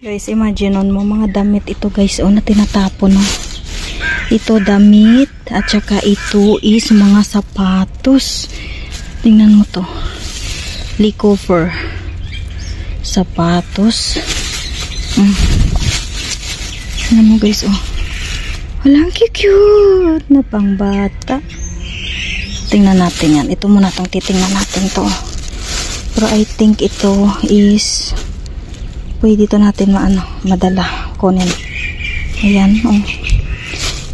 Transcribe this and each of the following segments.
Guys, imagine mo mga damit ito guys, na tinatapon no. Ito damit at saka ito is mga sapatos. Tingnan mo to. Licover. Sapatos. Tingnan mo guys, walang cute na pangbata. Tingnan natin yan. Ito muna tong titingnan natin to. Pero I think ito is pwede dito natin madala kunin. Ayan,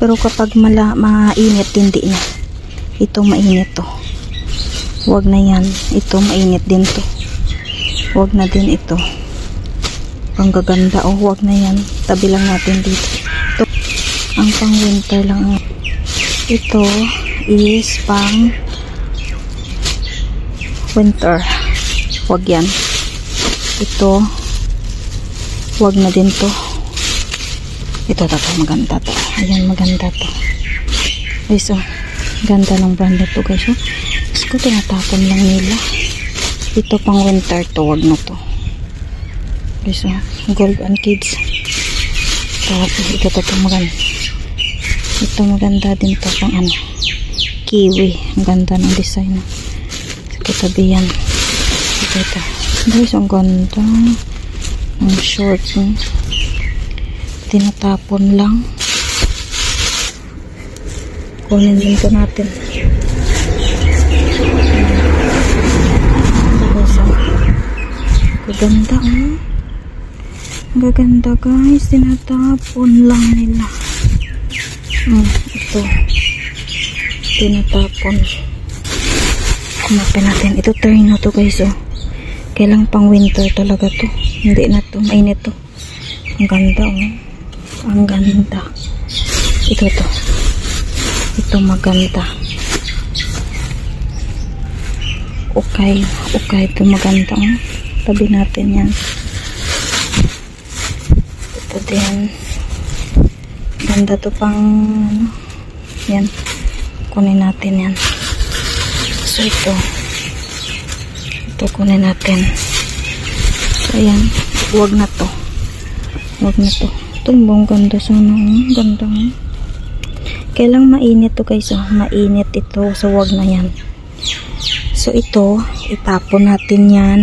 pero kapag mainit hindi na. Ito mainit to. Wag na yan. Ito mainit din to. Wag na din ito. Ang gaganda, wag na yan. Tabi lang natin dito. Ito, ang pang winter lang. Ito is pang winter. Wag yan. Ito wag na din to. Ito maganda to. Ayan, maganda to. Guys, ganda ng brand na to guys. Tapos ko tinatapon lang nila. Ito pang winter to. Wag na to. Guys, Gold and Kids. Tapos ito maganda. Ito maganda din to pang kiwi. Ang ganda ng design. Katabi yan. Ito. Guys, ang ganda. Ang short. Tinatapon lang. Kunin din ko natin. Gaganda gaganda guys. Tinatapon lang nila. Ito. Tinatapon. Kumapin natin. Ito turn na to guys. Kailang pang winter talaga to. Hindi na to. Mainit to. Ang ganda Ang ganda. Ito to. Ito maganda. Okay. Ito maganda. Tabi natin yan. Ito din. Ganda to pang yan. Kunin natin yan. So ito kunin natin. So ayan, wag na to. Tumbong ganda sana. Ganda. Kailang mainit to guys. Mainit ito. So wag na yan. So ito, itapon natin yan.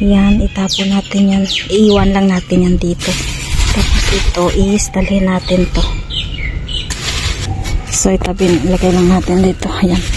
Yan, itapon natin yan. Iiwan lang natin yan dito. Tapos ito is dalhin natin to. So lagay lang natin dito. Ayan.